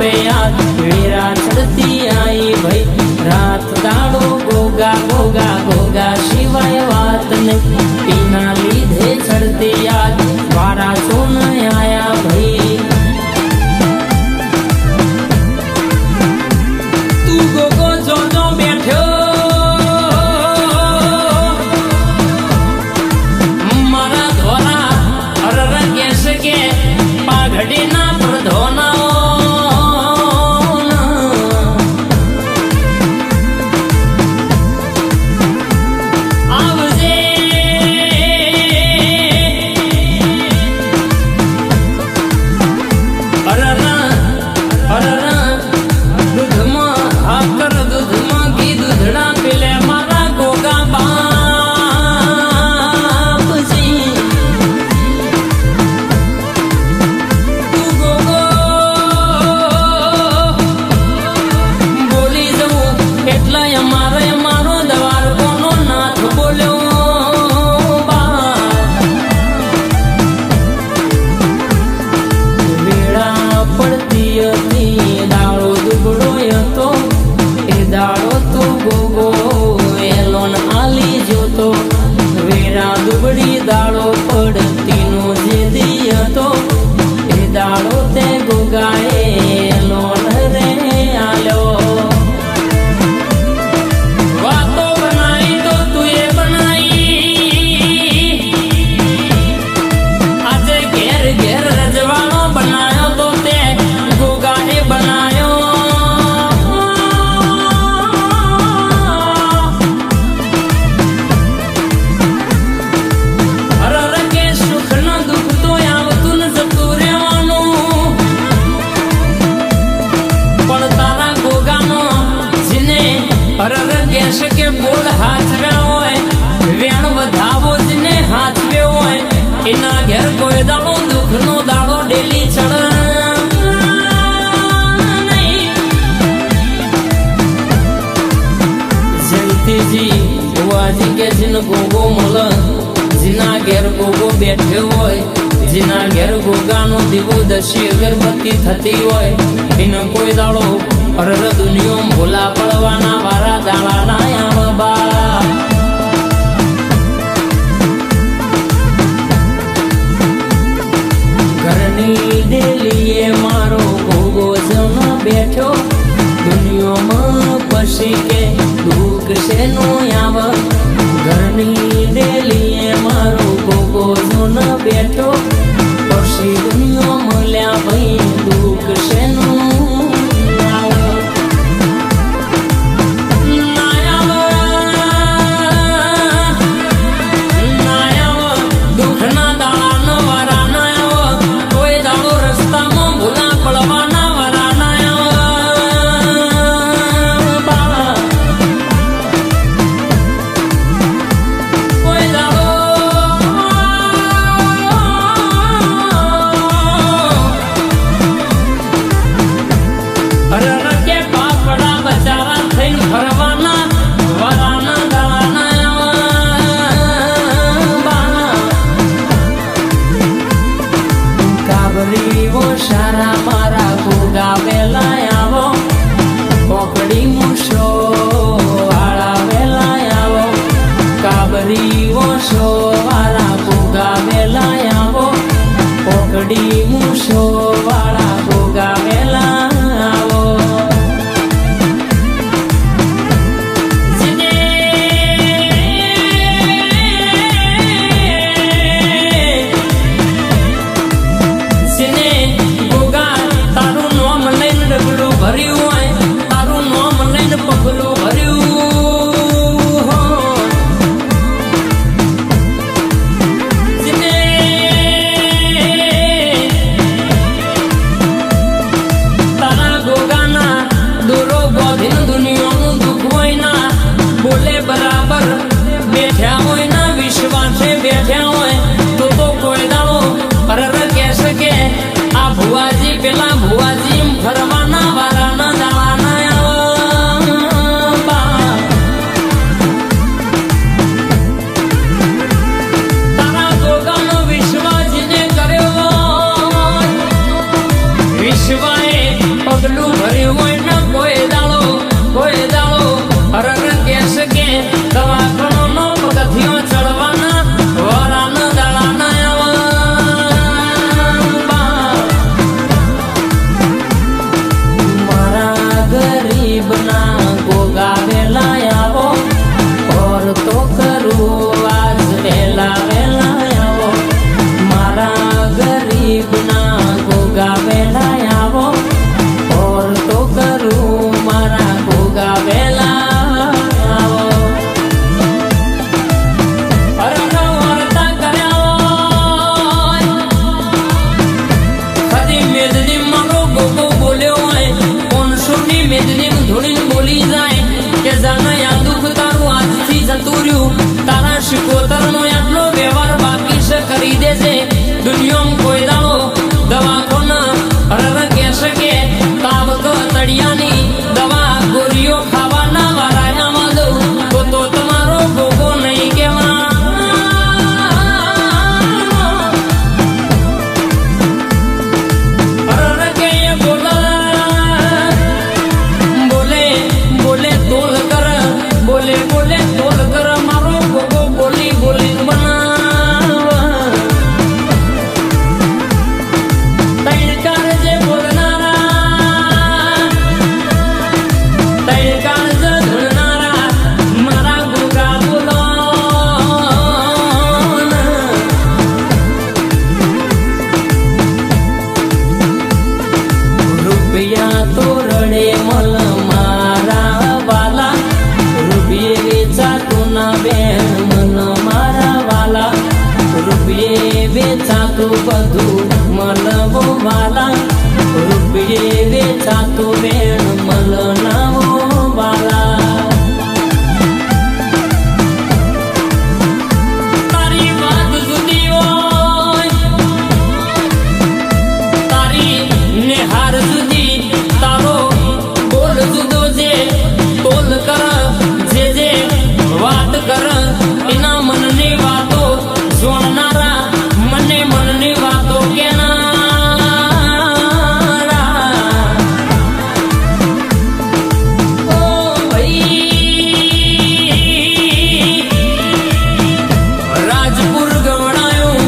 આવે યાદ વેરા ચડતી आई भाई रात दाड़ो गोगा गोगा गोगा सिवाय बात नहीं पीना लीधे चढ़ते याद वारा तो न आया भाई तू गोगो जो जो बैठो मारा धोरा अरर कैस के पाघड़ी ना प्रधोना दुबड़ी दाड़ो पड़ती नो जे दिया तो ए दाड़ो ते गोगाए लोन रे आलो वातो बनाई तो तुए बनाई आज घेर घेर रजवानो बनायो तो ते गोगाए बनायो अरर कैस के बोल हाथवे होय वेण वधावो जने हाथवे होय इना घेर कोई दाड़ो दुख नो दाड़ो डेली चढ़ नहीं जयती जी बुआजी के जिन गोगो मल जिना घेर गोगो बैठे होय जिना घेर गोगा नो दीवो दशी अगरबत्ती थती होय इन कोई दाड़ो अरर दुनियो भोला पड़वाना वारा दाड़ा नाया बा घरनी डेलीए मारो गोगो जमा बैठो दुनियो में पसी के दुख से नो आव घरनी डेलीए मारो गोगो जमा बैठो पसी दुनियो मल्या भाई दुख से नो મેદની ધોળીને બોલી જાય કે જાને આ દુઃખ તારું આજથી જતું રહ્યું, તારા શિકોતરનો આટલો વ્યવહાર બાકી છે કરી દેજે. દુનિયામાં કોઈ દાડો દવાખાના હરર કહેશે કે તાવ તળિયાની દવા ગોળીઓ ખાવાના વારાયામાં દઉં તો તમારો ભોગો નહીં કેવા. વેચાતું બધું મલવો વાલા, રૂપિયે વેચાતું બેન મલનાવો વાલા. તારી વાત જુદી હોય, તારી નેહાર જુદી, તારો બોલ જુદો જે તોલ કર, જે વાત કર એના મનની વાતો જોડનારા મનની વાતો કેનારા. ઓ ભાઈ રાજપુર ગવડાયું,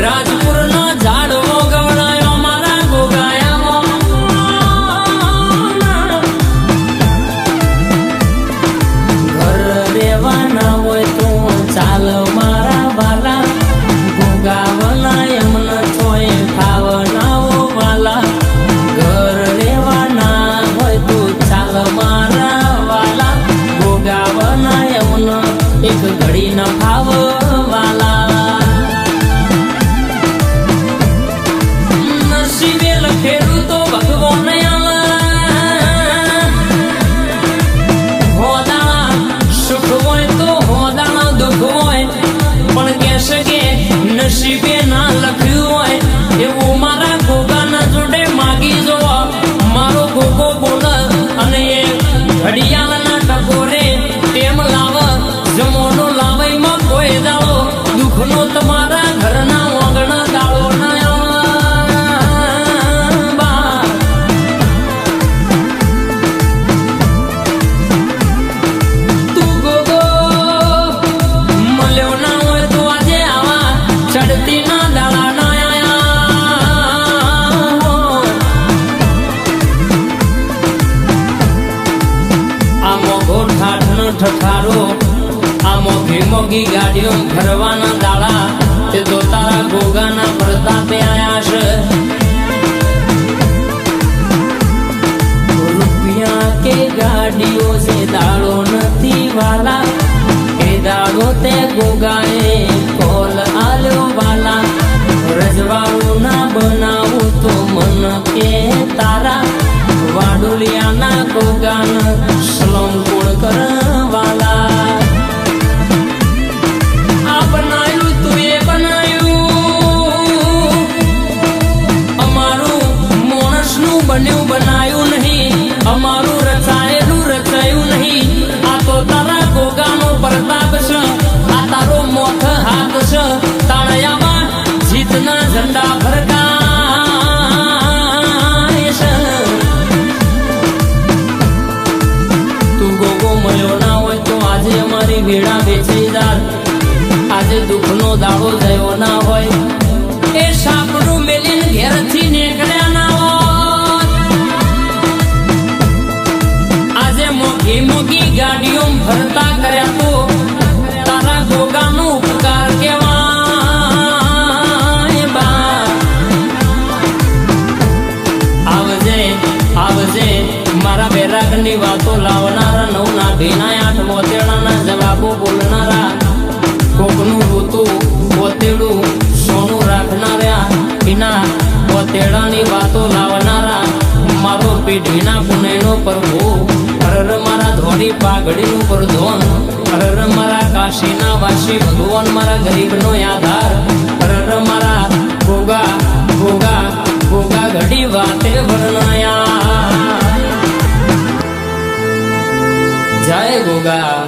રાજપુરનો ઝાડવો ગવડાયો મારા ગોગાયામાં. ઘર રહેવાના હોય તો ચાલ મારા વાલા, ગોગાવના એમના છોય ખાવનાઓ વાલા. ઘર રહેવાના હોય તો ચાલ મારા વાલા, ગોગાવના એમના એક ઘડી ન ખાવ વાલા. નસીબે લખેલું તો ભગવાન હોદાણા સુખ હોય તો હોદાણા દુઃખ હોય, પણ કહેશે કે નસીબે ના લખ્યું હોય એવું મારા ગોગાના જોડે માગી જોવા. મારો ગોગો બોલ અને એ ઘડિયાળના ટકોરે તેમ લાવ, જમોનો લાવઈમાં કોઈ દાડો દુઃખનો તમારા ઘરના ઓગણા દાડો ના બા. તું ગોગો મળ્યો ના હોય તો આજે આવા ચડતી ના દાડા ના આયા. આ મોઘો ઠાઠનો ઠઠારો, આ મોઘી મોઘી ગાડીઓ ફરવાના દાડા તે તો તારા ગોગાના પ્રતાપે આયા છે. રૂપિયા કે ગાડીઓ છે દાડો નથી વાલા, એ દાડો તે ગોગાએ કોલ આલ્યો વાલા. રજવાડું ના બનાવું તો મન કે તારા, વાડુલિયાના ગોગાન સલમ કોણ કરવાલા. આ બનાયું તું એ બનાયું, અમારું માણસનું બન્યું બનાયું નહીં, અમારું રચાયેલું રચાયું નહીં. આ તો તારા ગોગાનો પ્રતાપ છે, આ તારો મોથ હાથ છે. તાળિયામાં જીતના ઝંડા ફરકાય છે. તું ગોગો મળ્યો ના હોય તો આજે અમારી વેળા વેચીદાર, આજે દુઃખનો દાડો થયો ના હોય, એ સાપડું મેલીને ઘેરથી નીકળ્યા ના હોય. આજે મોઘી મોઘી ગાડીઓ ફરતા કર્યા તો તારા ગોગાનો ઉપકાર કેવાય બા. આવજે આવજે મારા બેરાગની વાતો લાવનારા, નવના ભીના આઠ મોતેડાના જવાબો બોલનારા, કોકનું રોતું પોતેડું સોનું રાખનારા, એના પોતેડાની વાતો લાવનારા, મારો પેઢીના પુણ્યનો પ્રભુ પાઘડીનું પ્રધોન. અરર મારા કાશીના વાસી ભગવાન મારા ગરીબનો આધાર. અરર મારા ગોગા ગોગા ગોગા ઘડી વાતે વર્ણયા. જય ગોગા.